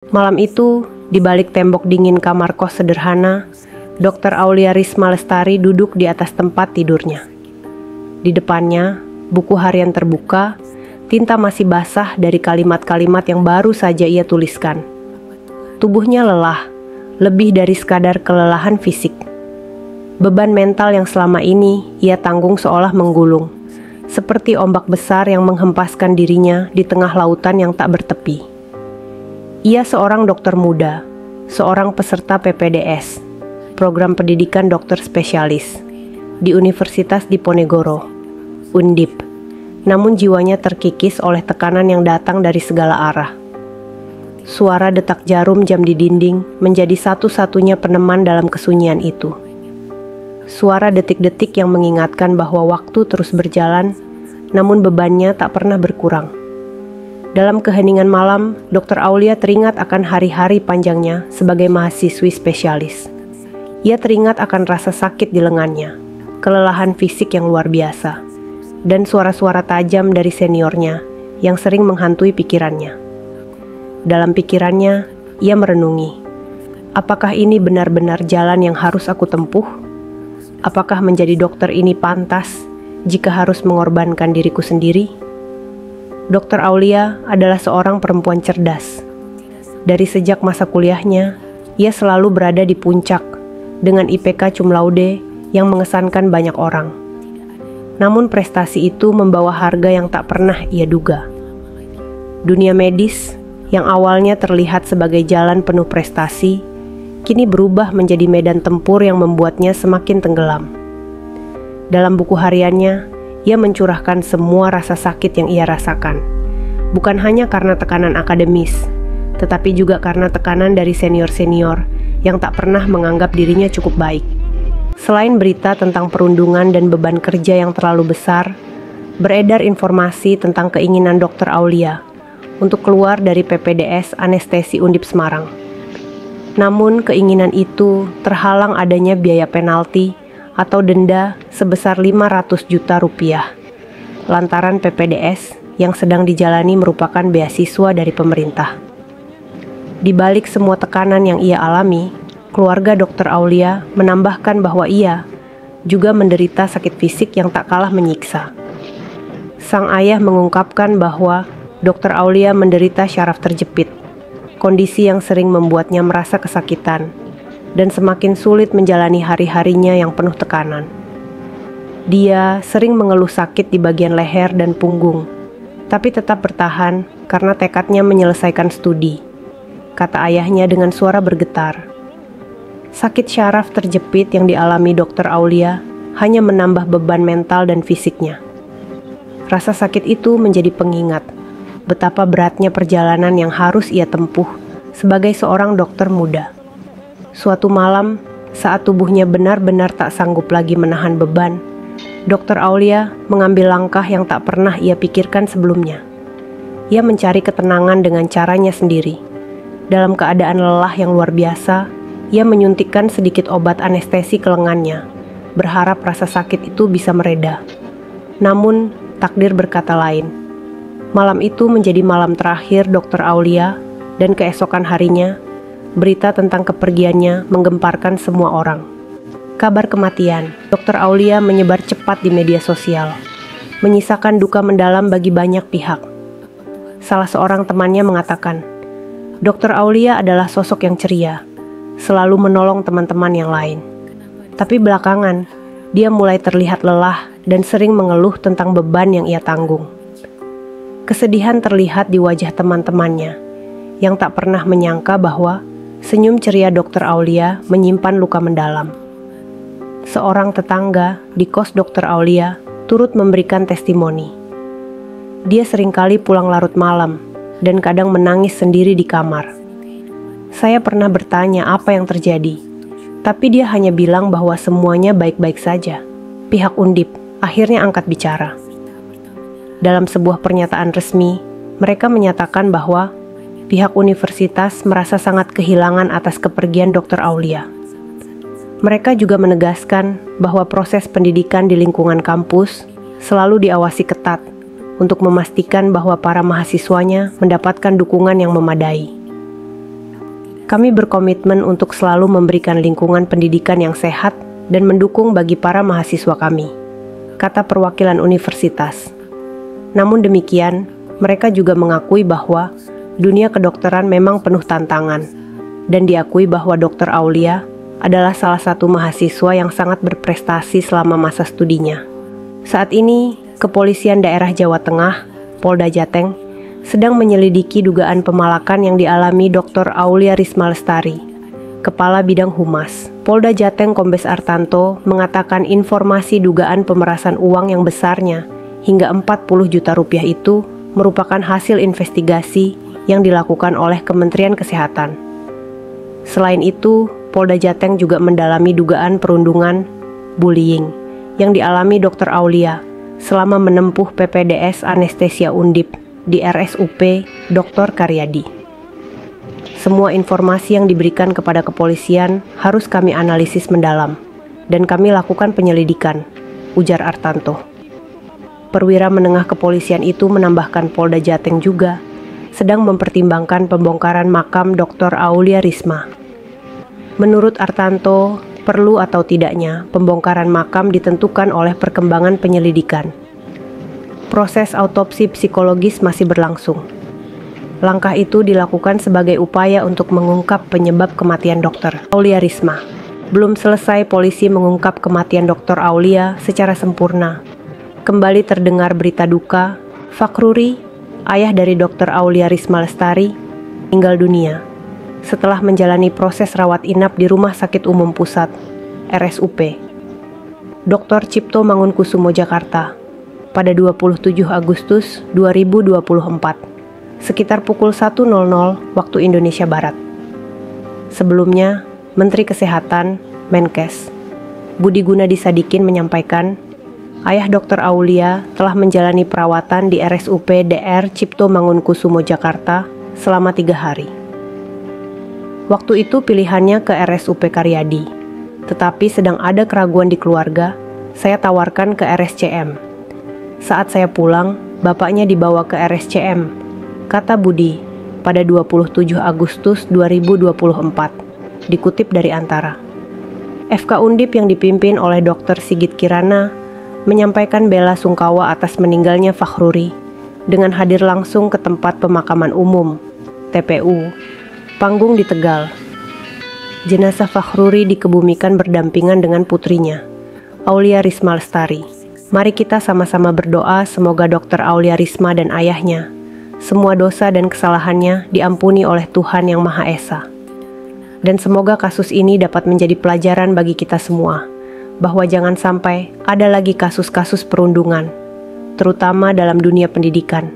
Malam itu, di balik tembok dingin kamar kos sederhana, Dr. Aulia Risma Lestari duduk di atas tempat tidurnya. Di depannya, buku harian terbuka, tinta masih basah dari kalimat-kalimat yang baru saja ia tuliskan. Tubuhnya lelah, lebih dari sekadar kelelahan fisik. Beban mental yang selama ini ia tanggung seolah menggulung, seperti ombak besar yang menghempaskan dirinya di tengah lautan yang tak bertepi. Ia seorang dokter muda, seorang peserta PPDS, program pendidikan dokter spesialis, di Universitas Diponegoro, Undip. Namun jiwanya terkikis oleh tekanan yang datang dari segala arah. Suara detak jarum jam di dinding menjadi satu-satunya peneman dalam kesunyian itu. Suara detik-detik yang mengingatkan bahwa waktu terus berjalan, namun bebannya tak pernah berkurang. Dalam keheningan malam, Dr. Aulia teringat akan hari-hari panjangnya sebagai mahasiswi spesialis. Ia teringat akan rasa sakit di lengannya, kelelahan fisik yang luar biasa, dan suara-suara tajam dari seniornya yang sering menghantui pikirannya. Dalam pikirannya, ia merenungi, apakah ini benar-benar jalan yang harus aku tempuh? Apakah menjadi dokter ini pantas jika harus mengorbankan diriku sendiri? Dr. Aulia adalah seorang perempuan cerdas. Dari sejak masa kuliahnya, ia selalu berada di puncak dengan IPK cum laude yang mengesankan banyak orang. Namun prestasi itu membawa harga yang tak pernah ia duga. Dunia medis yang awalnya terlihat sebagai jalan penuh prestasi, kini berubah menjadi medan tempur yang membuatnya semakin tenggelam. Dalam buku hariannya, ia mencurahkan semua rasa sakit yang ia rasakan. Bukan hanya karena tekanan akademis, tetapi juga karena tekanan dari senior-senior yang tak pernah menganggap dirinya cukup baik. Selain berita tentang perundungan dan beban kerja yang terlalu besar, beredar informasi tentang keinginan Dr. Aulia untuk keluar dari PPDS Anestesi Undip Semarang. Namun keinginan itu terhalang adanya biaya penalti atau denda sebesar 500 juta rupiah, lantaran PPDS yang sedang dijalani merupakan beasiswa dari pemerintah. Di balik semua tekanan yang ia alami, keluarga Dr. Aulia menambahkan bahwa ia juga menderita sakit fisik yang tak kalah menyiksa. Sang ayah mengungkapkan bahwa Dr. Aulia menderita syaraf terjepit, kondisi yang sering membuatnya merasa kesakitan dan semakin sulit menjalani hari-harinya yang penuh tekanan. Dia sering mengeluh sakit di bagian leher dan punggung, tapi tetap bertahan karena tekadnya menyelesaikan studi, kata ayahnya dengan suara bergetar. Sakit syaraf terjepit yang dialami Dr. Aulia hanya menambah beban mental dan fisiknya. Rasa sakit itu menjadi pengingat betapa beratnya perjalanan yang harus ia tempuh sebagai seorang dokter muda. Suatu malam, saat tubuhnya benar-benar tak sanggup lagi menahan beban, Dr. Aulia mengambil langkah yang tak pernah ia pikirkan sebelumnya. Ia mencari ketenangan dengan caranya sendiri. Dalam keadaan lelah yang luar biasa, ia menyuntikkan sedikit obat anestesi ke lengannya, berharap rasa sakit itu bisa mereda. Namun, takdir berkata lain. Malam itu menjadi malam terakhir Dr. Aulia, dan keesokan harinya, berita tentang kepergiannya menggemparkan semua orang. Kabar kematian Dr. Aulia menyebar cepat di media sosial, menyisakan duka mendalam bagi banyak pihak. Salah seorang temannya mengatakan, Dr. Aulia adalah sosok yang ceria, selalu menolong teman-teman yang lain. Tapi belakangan, dia mulai terlihat lelah dan sering mengeluh tentang beban yang ia tanggung. Kesedihan terlihat di wajah teman-temannya, yang tak pernah menyangka bahwa senyum ceria Dr. Aulia menyimpan luka mendalam. Seorang tetangga di kos Dr. Aulia turut memberikan testimoni. Dia seringkali pulang larut malam dan kadang menangis sendiri di kamar. Saya pernah bertanya apa yang terjadi, tapi dia hanya bilang bahwa semuanya baik-baik saja. Pihak Undip akhirnya angkat bicara. Dalam sebuah pernyataan resmi, mereka menyatakan bahwa pihak universitas merasa sangat kehilangan atas kepergian Dr. Aulia. Mereka juga menegaskan bahwa proses pendidikan di lingkungan kampus selalu diawasi ketat untuk memastikan bahwa para mahasiswanya mendapatkan dukungan yang memadai. Kami berkomitmen untuk selalu memberikan lingkungan pendidikan yang sehat dan mendukung bagi para mahasiswa kami, kata perwakilan universitas. Namun demikian, mereka juga mengakui bahwa dunia kedokteran memang penuh tantangan, dan diakui bahwa Dr. Aulia adalah salah satu mahasiswa yang sangat berprestasi selama masa studinya. Saat ini, Kepolisian Daerah Jawa Tengah, Polda Jateng, sedang menyelidiki dugaan pemalakan yang dialami Dr. Aulia Risma Lestari. Kepala Bidang Humas Polda Jateng Kombes Artanto mengatakan informasi dugaan pemerasan uang yang besarnya hingga 40 juta rupiah itu merupakan hasil investigasi yang dilakukan oleh Kementerian Kesehatan. Selain itu, Polda Jateng juga mendalami dugaan perundungan, bullying, yang dialami Dr. Aulia selama menempuh PPDS Anestesia Undip di RSUP Dr. Karyadi. Semua informasi yang diberikan kepada kepolisian harus kami analisis mendalam, dan kami lakukan penyelidikan, ujar Artanto. Perwira menengah kepolisian itu menambahkan Polda Jateng juga sedang mempertimbangkan pembongkaran makam Dr. Aulia Risma. Menurut Artanto, perlu atau tidaknya pembongkaran makam ditentukan oleh perkembangan penyelidikan. Proses autopsi psikologis masih berlangsung. Langkah itu dilakukan sebagai upaya untuk mengungkap penyebab kematian Dr. Aulia Risma. Belum selesai polisi mengungkap kematian Dr. Aulia secara sempurna. Kembali terdengar berita duka, Fakhruri, ayah dari Dr. Aulia Risma Lestari, meninggal dunia setelah menjalani proses rawat inap di Rumah Sakit Umum Pusat, RSUP, Dr. Cipto Mangunkusumo Jakarta, pada 27 Agustus 2024, sekitar pukul 1.00 waktu Indonesia Barat. Sebelumnya, Menteri Kesehatan, Menkes, Budi Gunadi Sadikin menyampaikan, ayah Dr. Aulia telah menjalani perawatan di RSUP DR Cipto Mangunkusumo Jakarta selama 3 hari. Waktu itu pilihannya ke RSUP Karyadi, tetapi sedang ada keraguan di keluarga, saya tawarkan ke RSCM. Saat saya pulang, bapaknya dibawa ke RSCM, kata Budi pada 27 Agustus 2024, dikutip dari Antara. FK Undip yang dipimpin oleh Dr. Sigit Kirana menyampaikan bela sungkawa atas meninggalnya Fakhruri dengan hadir langsung ke tempat pemakaman umum, TPU, Panggung di Tegal. Jenazah Fakhruri dikebumikan berdampingan dengan putrinya, Aulia Risma Lestari. Mari kita sama-sama berdoa semoga Dr. Aulia Risma dan ayahnya, semua dosa dan kesalahannya diampuni oleh Tuhan Yang Maha Esa. Dan semoga kasus ini dapat menjadi pelajaran bagi kita semua, bahwa jangan sampai ada lagi kasus-kasus perundungan, terutama dalam dunia pendidikan.